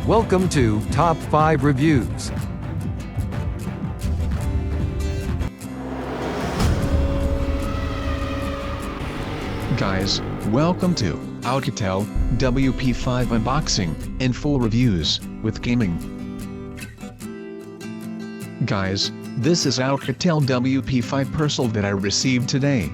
Welcome to Top 5 Reviews. Guys, welcome to OUKITEL WP5 unboxing and full reviews with gaming. Guys, this is OUKITEL WP5 parcel that I received today.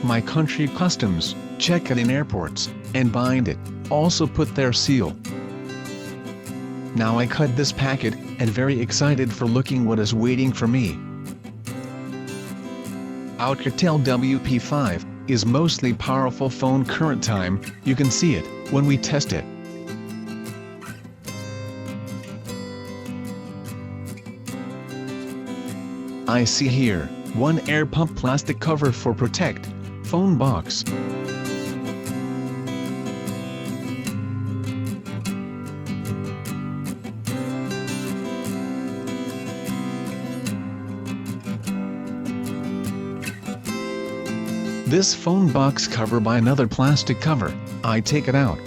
My country customs check it in airports and bind it, also put their seal. Now I cut this packet and very excited for looking what is waiting for me. OUKITEL WP5 is mostly powerful phone current time, you can see it when we test it. I see here, one air pump plastic cover for protect phone box. This phone box cover by another plastic cover, I take it out.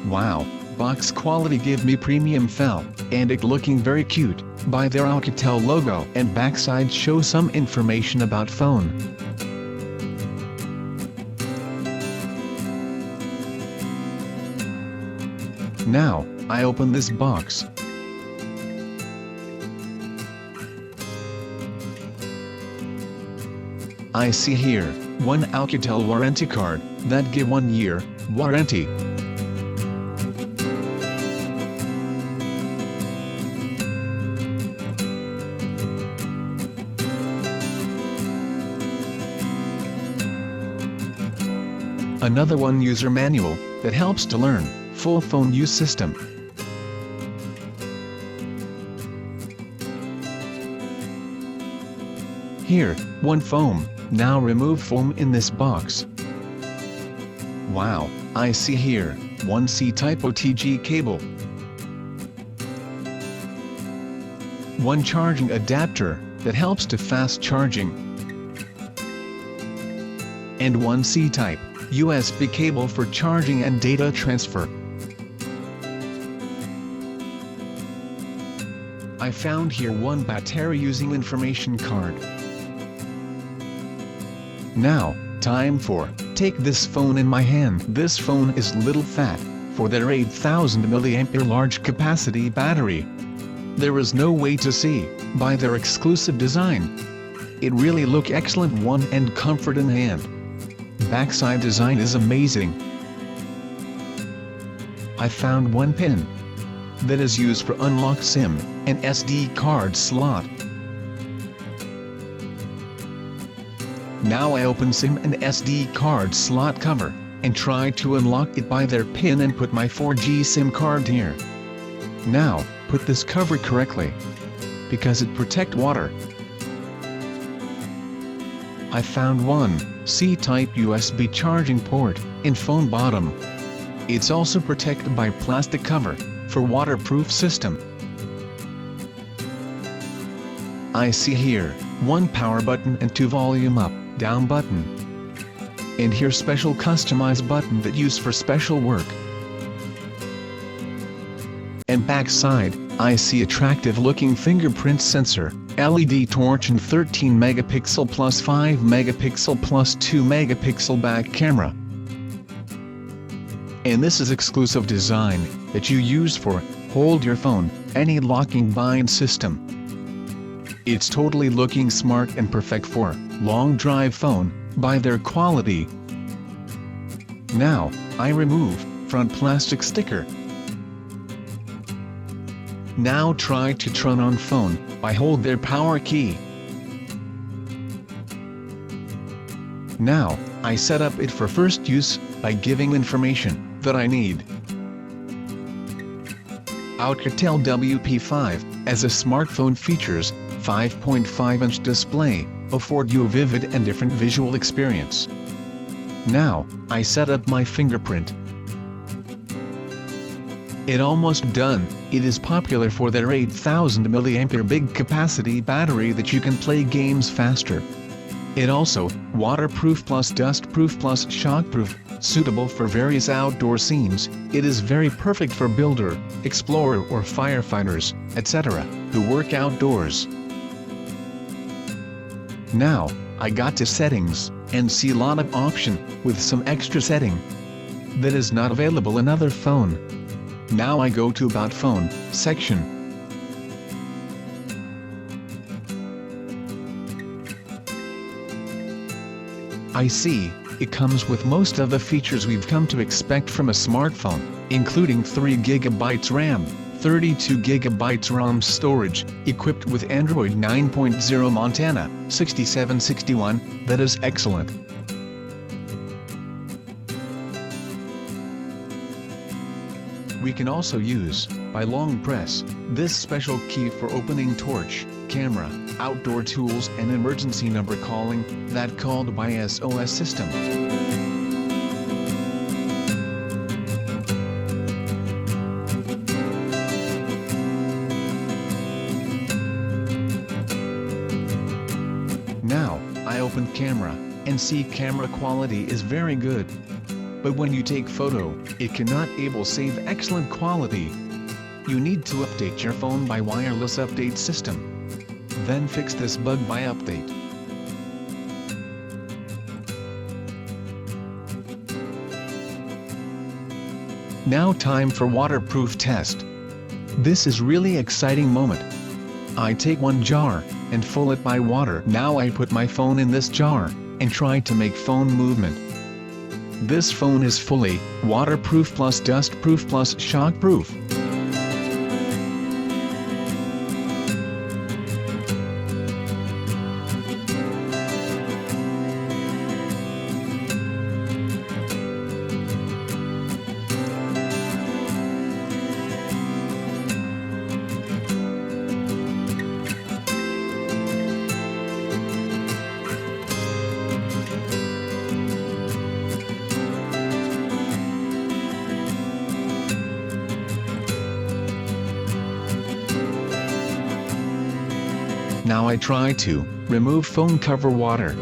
Wow, box quality give me premium feel, and it looking very cute, by their OUKITEL logo and backside show some information about phone. Now, I open this box. I see here, one OUKITEL warranty card, that give 1 year warranty. Another one user manual, that helps to learn, full phone use system. Here, one foam. Now remove foam in this box. Wow, I see here, one C-type OTG cable. One charging adapter, that helps to fast charging. And one C-type USB cable for charging and data transfer. I found here one battery using information card. Now, time for, take this phone in my hand. This phone is little fat, for their 8000 mAh large capacity battery. There is no way to see, by their exclusive design. It really look excellent one and comfort in hand. Backside design is amazing. I found one pin, that is used for unlock SIM, and SD card slot. Now I open SIM and SD card slot cover, and try to unlock it by their pin and put my 4G SIM card here. Now, put this cover correctly, because it protect water. I found one C-type USB charging port in phone bottom. It's also protected by plastic cover, for waterproof system. I see here, one power button and two volume up, down button. And here special customized button that used for special work. And backside, I see attractive looking fingerprint sensor, LED torch and 13 megapixel plus 5 megapixel plus 2 megapixel back camera. And this is exclusive design, that you use for, hold your phone, any locking bind system. It's totally looking smart and perfect for, long drive phone, by their quality. Now, I remove, front plastic sticker. Now try to turn on phone, by hold their power key. Now, I set up it for first use, by giving information, that I need. OUKITEL WP5, as a smartphone features, 5.5-inch display, afford you a vivid and different visual experience. Now, I set up my fingerprint. It almost done. It is popular for their 8000 mAh big capacity battery that you can play games faster. It also, waterproof plus dustproof plus shockproof, suitable for various outdoor scenes. It is very perfect for builder, explorer or firefighters, etc., who work outdoors. Now, I got to settings, and see lot of option, with some extra setting that is not available in other phone. Now I go to About Phone section. I see, it comes with most of the features we've come to expect from a smartphone, including 3 GB RAM, 32 GB ROM storage, equipped with Android 9.0 Montana 6761, that is excellent. We can also use, by long press, this special key for opening torch, camera, outdoor tools and emergency number calling, that called by SOS system. Now, I open camera, and see camera quality is very good. But when you take photo, it cannot able save excellent quality. You need to update your phone by wireless update system. Then fix this bug by update. Now time for waterproof test. This is really exciting moment. I take one jar, and fill it by water. Now I put my phone in this jar, and try to make phone movement. This phone is fully waterproof plus dustproof plus shockproof. Now I try to remove phone cover water.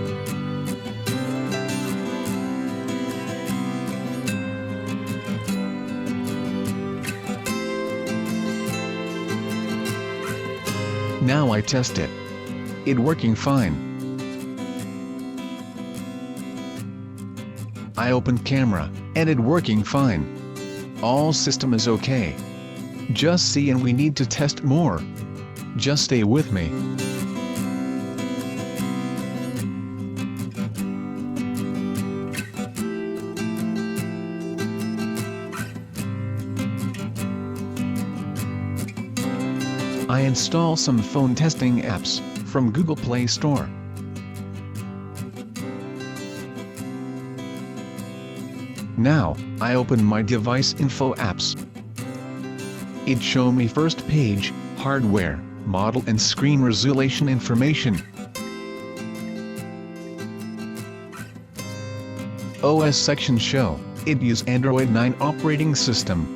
Now I test it. It working fine. I open camera, and it working fine. All system is okay. Just see, and we need to test more. Just stay with me. I install some phone testing apps from Google Play Store. Now, I open my device info apps. It show me first page, hardware, model and screen resolution information. OS section show, it use Android 9 operating system.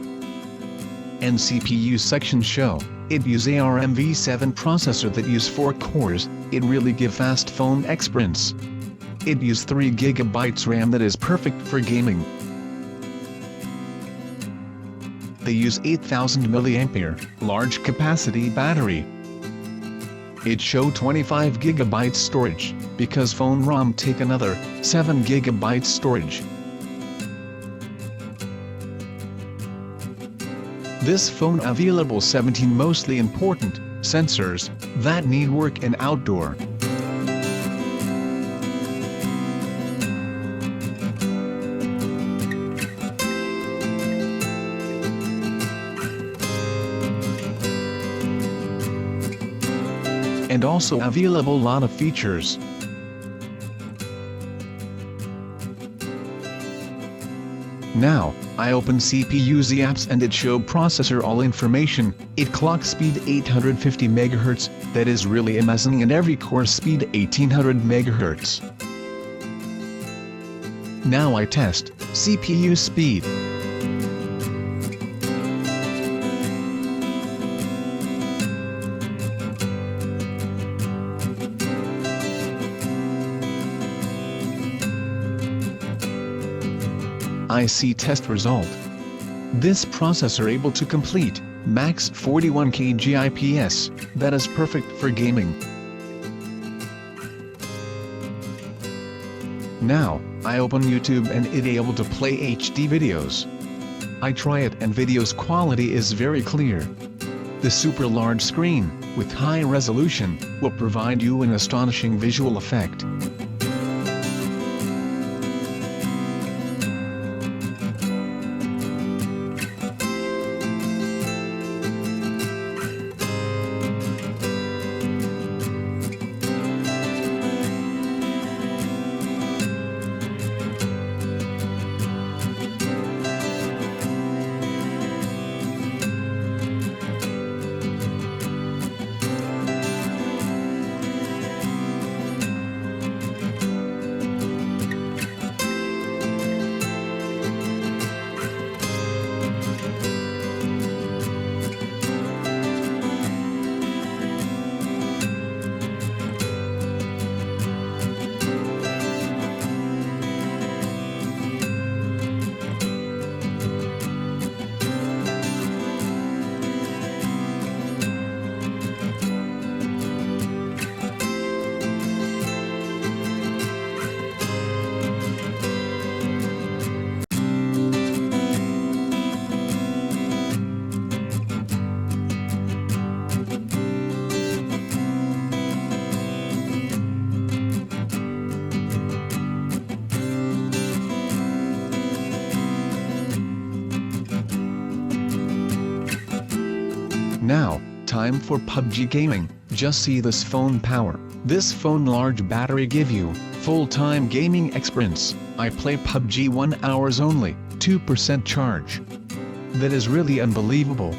And CPU section show, it use ARM v7 processor that use 4 cores, it really give fast phone experience. It use 3 GB RAM that is perfect for gaming. They use 8000 mAh, large capacity battery. It show 25 GB storage, because phone ROM take another 7 GB storage. This phone available 17 mostly important sensors that need work in outdoor. And also available lot of features. Now, I open CPU Z apps and it show processor all information. It clock speed 850 MHz, that is really amazing, and every core speed 1800 MHz. Now I test CPU speed. IC test result. This processor able to complete max 41 kg IPS, that is perfect for gaming. Now, I open YouTube and it able to play HD videos. I try it and videos quality is very clear. The super large screen, with high resolution, will provide you an astonishing visual effect. Now, time for PUBG gaming. Just see this phone power. This phone large battery give you full-time gaming experience. I play PUBG 1 hours only, 2% charge. That is really unbelievable.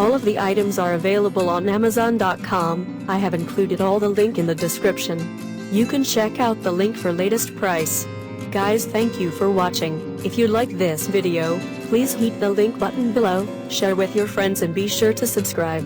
All of the items are available on Amazon.com. I have included all the link in the description. You can check out the link for latest price. Guys, thank you for watching. If you like this video, please hit the link button below, share with your friends and be sure to subscribe.